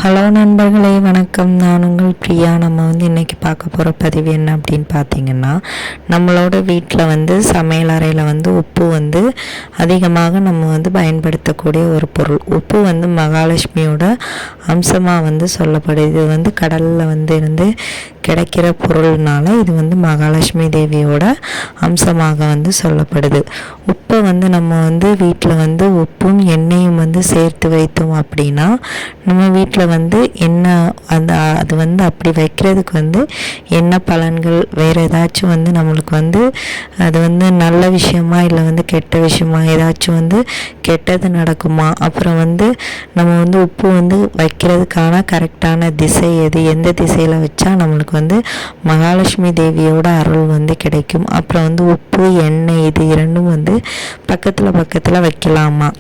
Hello நண்பர்களே, வணக்கம். நான் உங்கள் பிரியா. நம்ம இன்றைக்கி பார்க்க போகிற பதிவு என்ன அப்படின்னு பார்த்தீங்கன்னா, நம்மளோட வீட்டில் சமையல் அறையில் உப்பு அதிகமாக நம்ம பயன்படுத்தக்கூடிய ஒரு பொருள். உப்பு மகாலட்சுமியோட அம்சமாக சொல்லப்படுது. இது கடலில் இருந்து கிடைக்கிற பொருள்னால இது மகாலட்சுமி தேவியோட அம்சமாக சொல்லப்படுது. உப்பை நம்ம வீட்டில் உப்பும் எண்ணெயும் சேர்த்து வைத்தோம் அப்படின்னா நம்ம வீட்டில் எண்ணெய் அது அப்படி வைக்கிறதுக்கு என்ன பலன்கள், வேறு ஏதாச்சும் நம்மளுக்கு அது நல்ல விஷயமா இல்லை கெட்ட விஷயமா, ஏதாச்சும் கெட்டது நடக்குமா, அப்புறம் நம்ம உப்பு வைக்கிறதுக்கான கரெக்டான திசை எது, எந்த திசையில் வச்சா நம்மளுக்கு மகாலட்சுமி தேவியோட அருள் கிடைக்கும், அப்புறம் உப்பு எண்ணெய் இது இரண்டும் பக்கத்தில் வைக்கலாமா,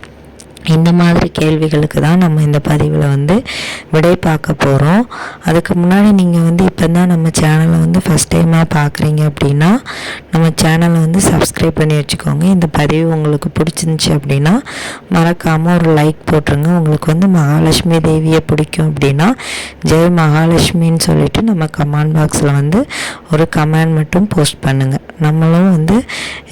இந்த மாதிரி கேள்விகளுக்கு தான் நம்ம இந்த பதிவில் விடை பார்க்க போகிறோம். அதுக்கு முன்னாடி நீங்கள் இப்போ தான் நம்ம சேனலை ஃபஸ்ட் டைமாக பார்க்குறீங்க அப்படின்னா நம்ம சேனலை சப்ஸ்கிரைப் பண்ணி வச்சுக்கோங்க. இந்த பதிவு உங்களுக்கு பிடிச்சிருந்துச்சி அப்படின்னா மறக்காமல் ஒரு லைக் போட்டுருங்க. உங்களுக்கு மகாலட்சுமி தேவியை பிடிக்கும் அப்படின்னா ஜெய் மகாலட்சுமின்னு சொல்லிவிட்டு நம்ம கமெண்ட் பாக்ஸில் ஒரு கமெண்ட் மட்டும் போஸ்ட் பண்ணுங்கள். நம்மளும்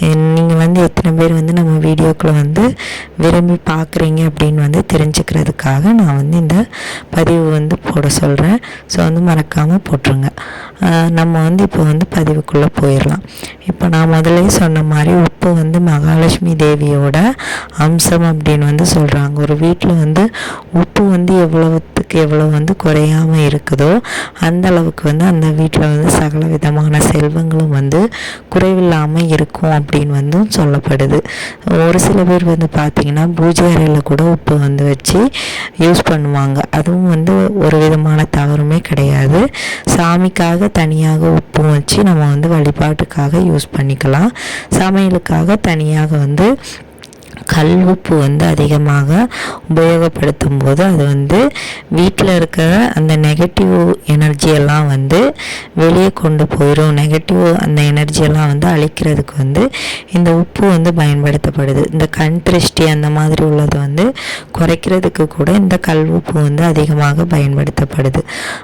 நீங்கள் எத்தனை பேர் நம்ம வீடியோக்களை விரும்பி பார்க்குறீங்க அப்படின்னு தெரிஞ்சுக்கிறதுக்காக நான் இந்த பதிவு போட சொல்கிறேன். ஸோ மறக்காமல் போட்டுருங்க. நம்ம இப்போ பதிவுக்குள்ளே போயிடலாம். இப்போ நான் முதலே சொன்ன மாதிரி உப்பு மகாலட்சுமி தேவியோட அம்சம் அப்படின்னு சொல்கிறாங்க. ஒரு வீட்டில் உப்பு எவ்வளவுத்துக்கு எவ்வளோ குறையாமல் இருக்குதோ அந்த அளவுக்கு அந்த வீட்டில் சகல விதமான செல்வங்களும் குறைவில்லாமல் இருக்கும் அப்படின்னு சொல்லப்படுது. ஒரு சில பேர் பார்த்திங்கன்னா பூஜை அறையில் கூட உப்பு வச்சு யூஸ் பண்ணுவாங்க. அதுவும் ஒரு விதமான தவறுமே கிடையாது. சாமிக்காக தனியாக உப்பு வச்சு நம்ம வழிபாட்டுக்காக யூஸ் பண்ணிக்கலாம். சமையலுக்காக தனியாக கல் உப்பு அதிகமாக உபயோகப்படுத்தும் போது அது வீட்டில் இருக்கிற அந்த நெகட்டிவ் எனர்ஜியெல்லாம் வெளியே கொண்டு போயிடும். நெகட்டிவ் அந்த எனர்ஜியெல்லாம் அழிக்கிறதுக்கு இந்த உப்பு பயன்படுத்தப்படுது. இந்த கண் திருஷ்டி அந்த மாதிரி உள்ளது குறைக்கிறதுக்கு கூட இந்த கல் உப்பு அதிகமாக பயன்படுத்தப்படுது.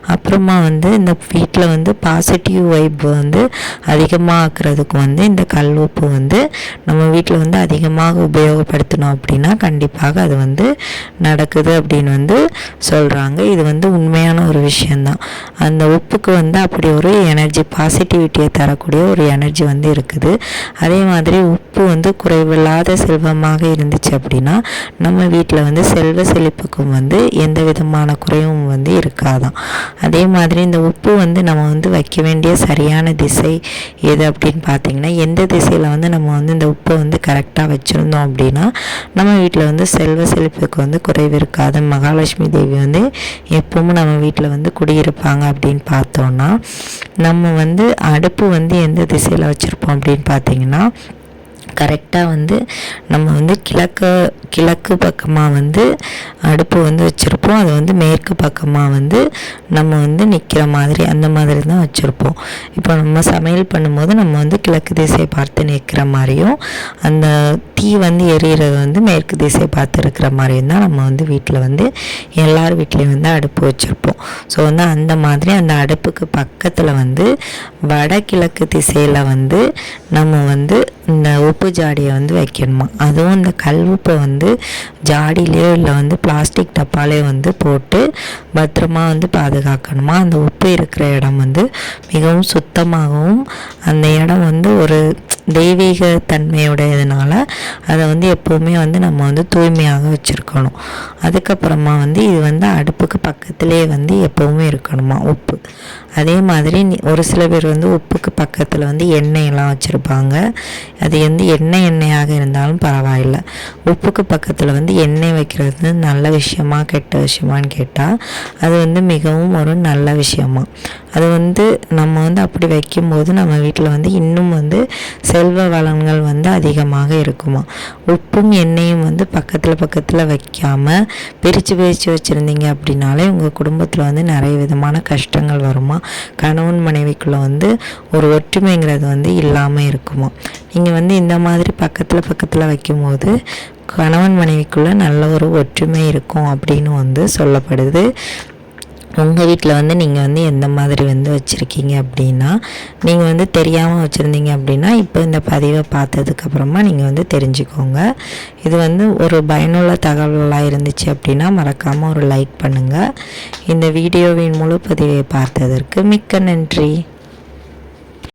அப்புறமா இந்த வீட்டில் பாசிட்டிவ் வைப் அதிகமாக ஆக்குறதுக்கு இந்த கல் உப்பு நம்ம வீட்டில் அதிகமாக உபயோகப்படுத்தணும் அப்படின்னா கண்டிப்பாக அது நடக்குது அப்படின்னு சொல்கிறாங்க. இது உண்மையான ஒரு விஷயந்தான். அந்த உப்புக்கு அப்படி ஒரு எனர்ஜி, பாசிட்டிவிட்டியை தரக்கூடிய ஒரு எனர்ஜி இருக்குது. அதே மாதிரி உப்பு குறைவில்லாத செல்வமாக இருந்துச்சு அப்படின்னா நம்ம வீட்டில் செல்வ செழிப்புக்கும் எந்த விதமான குறைவும் இருக்காதான். அதே மாதிரி இந்த உப்பு நம்ம வைக்க வேண்டிய சரியான திசை எது அப்படின்னு பார்த்தீங்கன்னா, எந்த திசையில் நம்ம இந்த உப்பை கரெக்டாக வச்சுருந்தோம் அப்படின்னா நம்ம வீட்டில் செல்வ செழிப்புக்கு குறைவு இருக்காது. மகாலட்சுமி தேவி எப்பவும் நம்ம வீட்டில் குடியிருப்பாங்க அப்படின்னு பார்த்தோன்னா, நம்ம அடுப்பு எந்த திசையில் வச்சுருப்போம் அப்படின்னு பார்த்தீங்கன்னா கரெக்டாக நம்ம கிழக்கு பக்கமாக அடுப்பு வச்சுருப்போம். அது மேற்கு பக்கமாக நம்ம நிற்கிற மாதிரி அந்த மாதிரி தான் வச்சுருப்போம். இப்போ நம்ம சமையல் பண்ணும்போது நம்ம கிழக்கு திசையை பார்த்து நிற்கிற மாதிரியும் அந்த தீ எரியிறது மேற்கு திசையை பார்த்து இருக்கிற மாதிரியும் தான் நம்ம வீட்டில் எல்லார் வீட்லேயும் அடுப்பு வச்சுருப்போம். ஸோ அந்த மாதிரி அந்த அடுப்புக்கு பக்கத்தில் வடகிழக்கு திசையில் நம்ம இந்த உப்பு ஜாடியை வைக்கணுமா. அதுவும் இந்த கல் உப்பை ஜாடியிலையோ இல்லை பிளாஸ்டிக் டப்பாலையோ போட்டு பத்திரமா பாதுகாக்கணுமா. அந்த உப்பு இருக்கிற இடம் மிகவும் சுத்தமாகவும் அந்த இடம் ஒரு தெய்வீக தன்மையுடையதுனால அதை எப்போவுமே நம்ம தூய்மையாக வச்சுருக்கணும். அதுக்கப்புறமா இது அடுப்புக்கு பக்கத்துலேயே எப்போவுமே இருக்கணுமா உப்பு. அதே மாதிரி ஒரு சில பேர் உப்புக்கு பக்கத்தில் எண்ணெயெல்லாம் வச்சுருப்பாங்க. அது எண்ணெயாக இருந்தாலும் பரவாயில்லை. உப்புக்கு பக்கத்தில் எண்ணெய் வைக்கிறது நல்ல விஷயமா கெட்ட விஷயமான்னு கேட்டால் அது மிகவும் ஒரு நல்ல விஷயமா. அது நம்ம அப்படி வைக்கும்போது நம்ம வீட்டில் இன்னும் செல்வ வளங்கள் அதிகமாக இருக்குமா. உப்பும் எண்ணெயும் பக்கத்தில் வைக்காமல் பிரித்து வச்சுருந்தீங்க அப்படின்னாலே உங்கள் குடும்பத்தில் நிறைய விதமான கஷ்டங்கள் வருமா. கணவன் மனைவிக்குள்ளே ஒரு ஒற்றுமைங்கிறது இல்லாமல் இருக்குமா. நீங்கள் இந்த மாதிரி பக்கத்தில் வைக்கும்போது கணவன் மனைவிக்குள்ளே நல்ல ஒரு ஒற்றுமை இருக்கும் அப்படின்னு சொல்லப்படுது. உங்கள் வீட்டில் வந்து நீங்கள் வந்து எந்த மாதிரி வந்து வச்சுருக்கீங்க அப்படின்னா, நீங்கள் வந்து தெரியாமல் வச்சுருந்தீங்க அப்படின்னா இப்போ இந்த பதிவை பார்த்ததுக்கப்புறமா நீங்கள் வந்து தெரிஞ்சுக்கோங்க. இது வந்து ஒரு பயனுள்ள தகவலாக இருந்துச்சு அப்படின்னா மறக்காமல் ஒரு லைக் பண்ணுங்கள். இந்த வீடியோவின் முழு பதிவை பார்த்ததற்கு மிக்க நன்றி.